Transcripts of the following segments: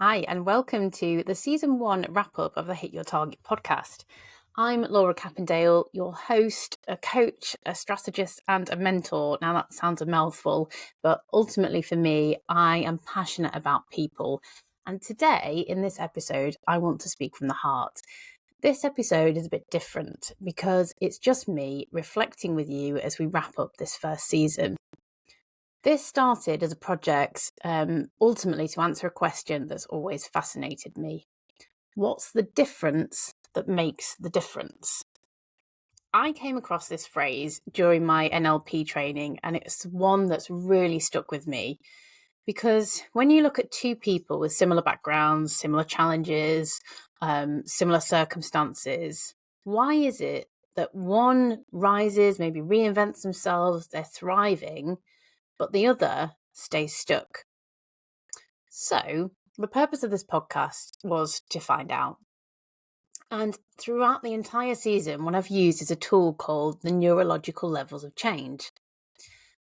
Hi, and welcome to the season 1 wrap up of the Hit Your Target podcast. I'm Laura Cappendale, your host, a coach, a strategist, and a mentor. Now, that sounds a mouthful, but ultimately for me, I am passionate about people. And today, in this episode, I want to speak from the heart. This episode is a bit different because it's just me reflecting with you as we wrap up this first season. This started as a project ultimately to answer a question that's always fascinated me. What's the difference that makes the difference? I came across this phrase during my NLP training, and it's one that's really stuck with me because when you look at two people with similar backgrounds, similar challenges, similar circumstances, why is it that one rises, maybe reinvents themselves, they're thriving, but the other stays stuck? So, the purpose of this podcast was to find out. And throughout the entire season, what I've used is a tool called the Neurological Levels of Change.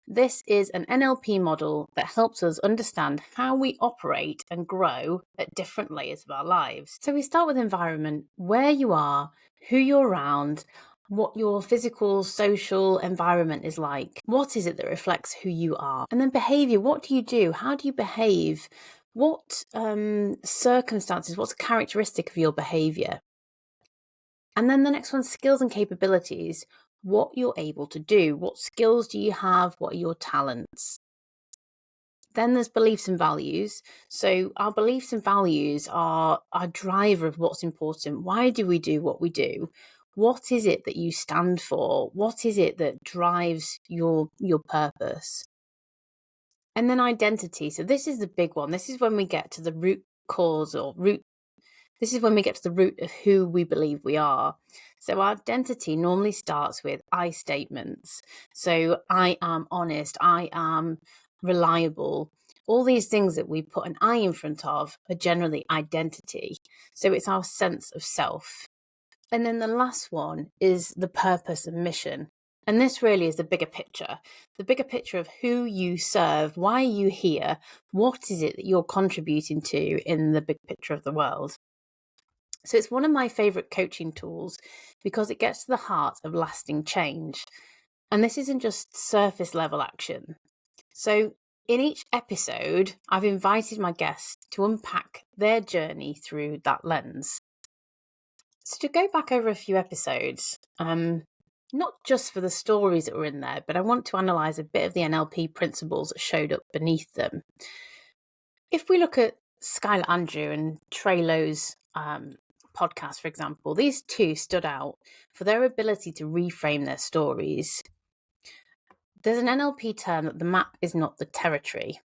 This is an NLP model that helps us understand how we operate and grow at different layers of our lives. So we start with environment, where you are, who you're around, what your physical, social environment is like. What is it that reflects who you are? And then behavior, what do you do? How do you behave? What circumstances, what's a characteristic of your behavior? And then the next one, skills and capabilities, what you're able to do. What skills do you have? What are your talents? Then there's beliefs and values. So our beliefs and values are our driver of what's important. Why do we do what we do? What is it that you stand for? What is it that drives your purpose? And then identity. So this is the big one. This is when we get to the root cause or root. This is when we get to the root of who we believe we are. So our identity normally starts with I statements. So I am honest, I am reliable. All these things that we put an I in front of are generally identity. So it's our sense of self. And then the last one is the purpose and mission. And this really is the bigger picture of who you serve, why are you here, what is it that you're contributing to in the big picture of the world. So it's one of my favourite coaching tools because it gets to the heart of lasting change. And this isn't just surface level action. So in each episode, I've invited my guests to unpack their journey through that lens. So to go back over a few episodes, not just for the stories that were in there, but I want to analyse a bit of the NLP principles that showed up beneath them. If we look at Skylar Andrew and Trey Lowe's podcast, for example, these two stood out for their ability to reframe their stories. There's an NLP term that the map is not the territory.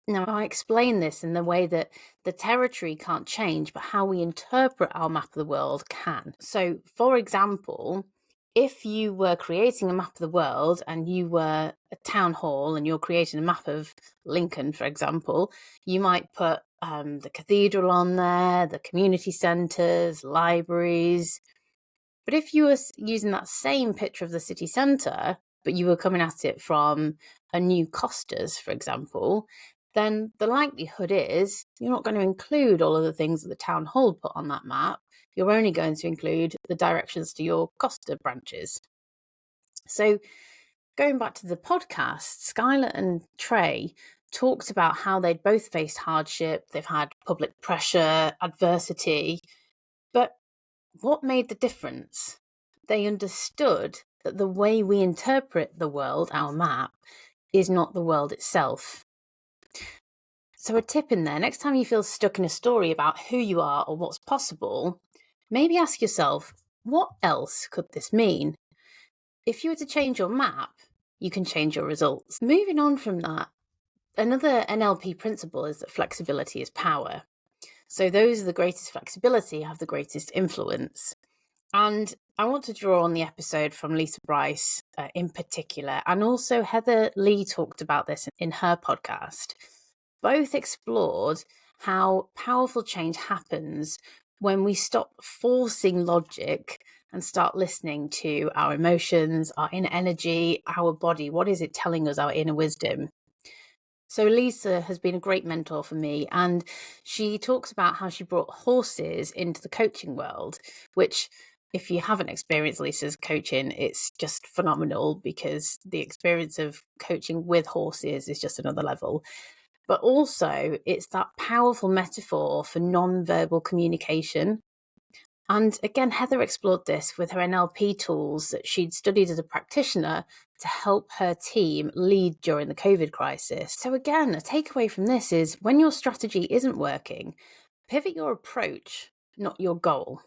Now, I explain this in the way that the territory can't change, but how we interpret our map of the world can. So, for example, if you were creating a map of the world and you were a town hall and you're creating a map of Lincoln, for example, you might put the cathedral on there, the community centres, libraries. But if you were using that same picture of the city centre, but you were coming at it from a new Costas, for example, then the likelihood is you're not going to include all of the things that the town hall put on that map. You're only going to include the directions to your Costa branches. So going back to the podcast, Skylar and Trey talked about how they'd both faced hardship, they've had public pressure, adversity, but what made the difference? They understood that the way we interpret the world, our map, is not the world itself. So a tip in there, next time you feel stuck in a story about who you are or what's possible, maybe ask yourself, what else could this mean? If you were to change your map, you can change your results. Moving on from that, another NLP principle is that flexibility is power. So those with the greatest flexibility have the greatest influence. And I want to draw on the episode from Lisa Bryce in particular, and also Heather Lee talked about this in her podcast. Both explored how powerful change happens when we stop forcing logic and start listening to our emotions, our inner energy, our body. What is it telling us, our inner wisdom? So Lisa has been a great mentor for me, and she talks about how she brought horses into the coaching world, which, if you haven't experienced Lisa's coaching, it's just phenomenal, because the experience of coaching with horses is just another level. But also, it's that powerful metaphor for non-verbal communication. And again, Heather explored this with her NLP tools that she'd studied as a practitioner to help her team lead during the COVID crisis. So again, a takeaway from this is, when your strategy isn't working, pivot your approach, not your goal.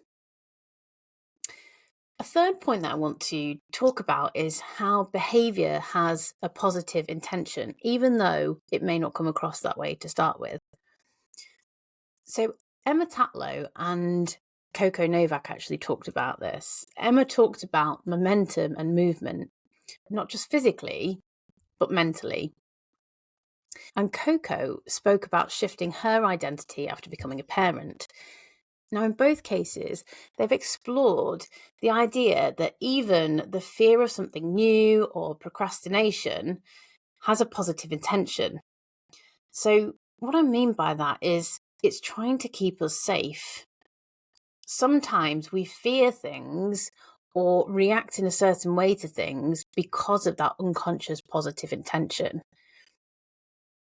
A third point that I want to talk about is how behavior has a positive intention, even though it may not come across that way to start with. So Emma Tatlow and Coco Novak actually talked about this. Emma talked about momentum and movement, not just physically, but mentally. And Coco spoke about shifting her identity after becoming a parent. Now, in both cases, they've explored the idea that even the fear of something new or procrastination has a positive intention. So, what I mean by that is, it's trying to keep us safe. Sometimes we fear things or react in a certain way to things because of that unconscious positive intention.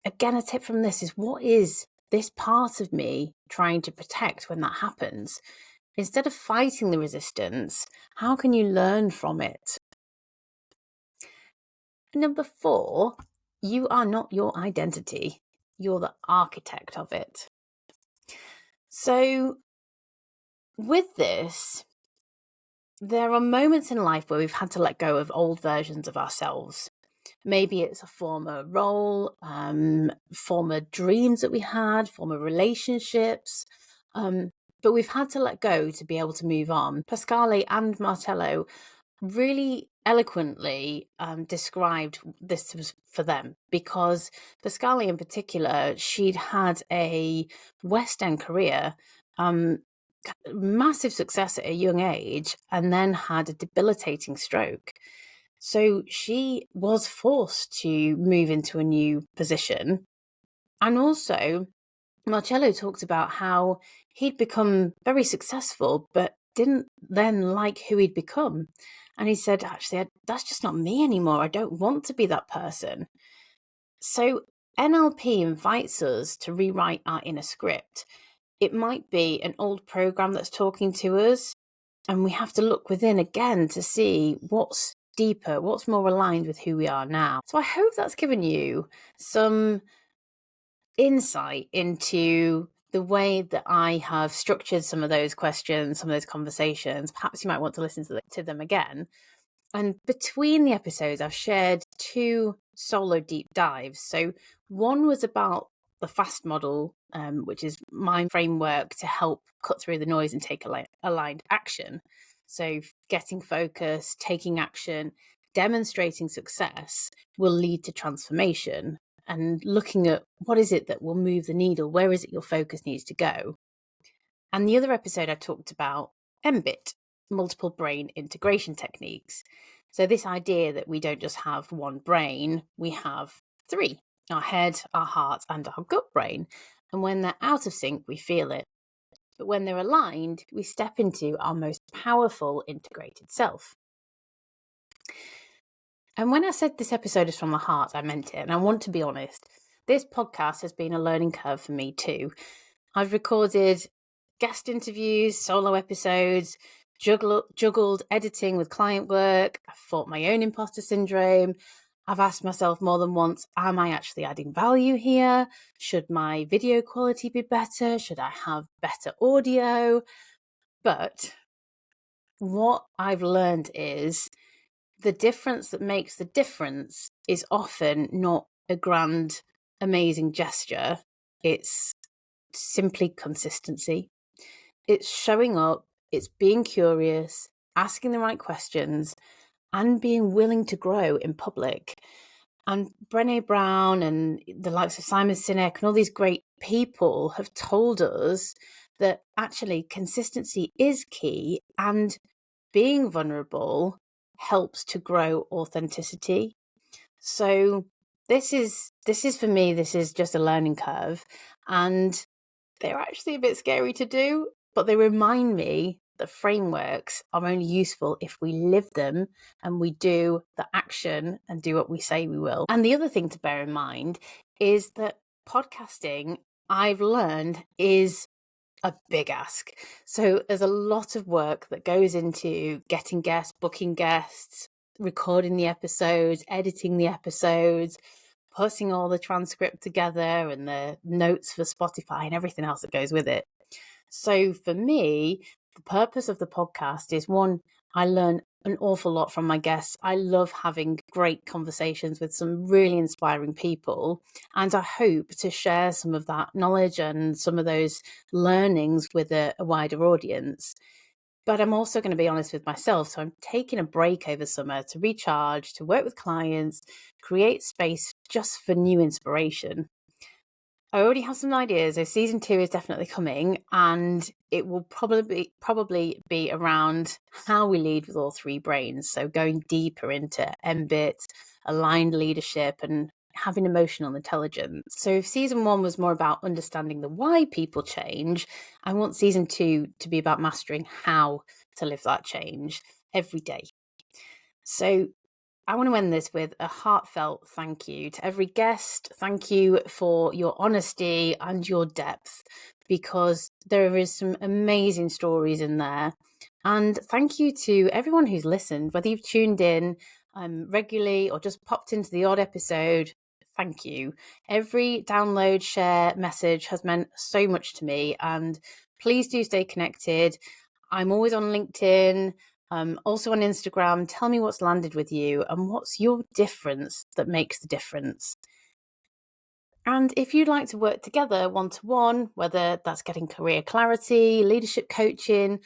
Again, a tip from this is, what is this part of me trying to protect when that happens? Instead of fighting the resistance, how can you learn from it? Number 4, you are not your identity. You're the architect of it. So with this, there are moments in life where we've had to let go of old versions of ourselves. Maybe it's a former role, former dreams that we had, former relationships, but we've had to let go to be able to move on. Pasquale and Martello really eloquently described this was for them, because Pasquale in particular, she'd had a West End career, massive success at a young age, and then had a debilitating stroke. So she was forced to move into a new position. And also, Marcello talked about how he'd become very successful, but didn't then like who he'd become. And he said, actually, that's just not me anymore. I don't want to be that person. So NLP invites us to rewrite our inner script. It might be an old program that's talking to us, and we have to look within again to see what's deeper, what's more aligned with who we are now. So I hope that's given you some insight into the way that I have structured some of those questions, some of those conversations. Perhaps you might want to listen to them again. And between the episodes, I've shared 2 solo deep dives. So one was about the FAST model, which is my framework to help cut through the noise and take aligned action. So getting focus, taking action, demonstrating success will lead to transformation, and looking at what is it that will move the needle, where is it your focus needs to go. And the other episode, I talked about mBIT, multiple brain integration techniques. So this idea that we don't just have one brain, we have 3, our head, our heart, and our gut brain. And when they're out of sync, we feel it. But when they're aligned, we step into our most powerful integrated self. And when I said this episode is from the heart, I meant it. And I want to be honest, this podcast has been a learning curve for me too. I've recorded guest interviews, solo episodes, juggled editing with client work. I've fought my own imposter syndrome. I've asked myself more than once, am I actually adding value here? Should my video quality be better? Should I have better audio? But what I've learned is, the difference that makes the difference is often not a grand, amazing gesture. It's simply consistency. It's showing up, it's being curious, asking the right questions, and being willing to grow in public. And Brené Brown and the likes of Simon Sinek and all these great people have told us that actually consistency is key, and being vulnerable helps to grow authenticity. So this is for me, this is just a learning curve, and they're actually a bit scary to do, but they remind me that frameworks are only useful if we live them and we do the action and do what we say we will. And the other thing to bear in mind is that podcasting, I've learned, is a big ask. So there's a lot of work that goes into getting guests, booking guests, recording the episodes, editing the episodes, putting all the transcript together and the notes for Spotify and everything else that goes with it. So for me, the purpose of the podcast is, one, I learn an awful lot from my guests. I love having great conversations with some really inspiring people. And I hope to share some of that knowledge and some of those learnings with a wider audience. But I'm also going to be honest with myself. So I'm taking a break over summer to recharge, to work with clients, create space just for new inspiration. I already have some ideas. So season 2 is definitely coming, and it will probably be around how we lead with all three brains. So going deeper into mBIT, aligned leadership, and having emotional intelligence. So if season 1 was more about understanding the why people change, I want season 2 to be about mastering how to live that change every day. So I want to end this with a heartfelt thank you to every guest. Thank you for your honesty and your depth, because there is some amazing stories in there. And thank you to everyone who's listened, whether you've tuned in regularly or just popped into the odd episode. Thank you. Every download, share, message has meant so much to me, and please do stay connected. I'm always on LinkedIn. Also on Instagram. Tell me what's landed with you and what's your difference that makes the difference. And if you'd like to work together one-to-one, whether that's getting career clarity, leadership coaching,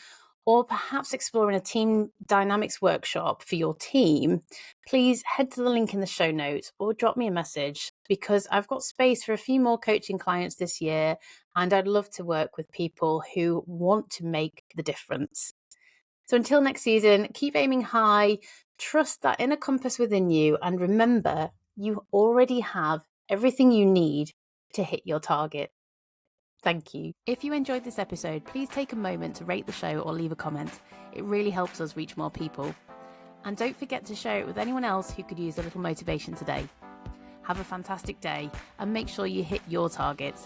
or perhaps exploring a team dynamics workshop for your team, please head to the link in the show notes or drop me a message, because I've got space for a few more coaching clients this year, and I'd love to work with people who want to make the difference. So until next season, keep aiming high, trust that inner compass within you, and remember, you already have everything you need to hit your target. Thank you. If you enjoyed this episode, please take a moment to rate the show or leave a comment. It really helps us reach more people. And don't forget to share it with anyone else who could use a little motivation today. Have a fantastic day and make sure you hit your targets.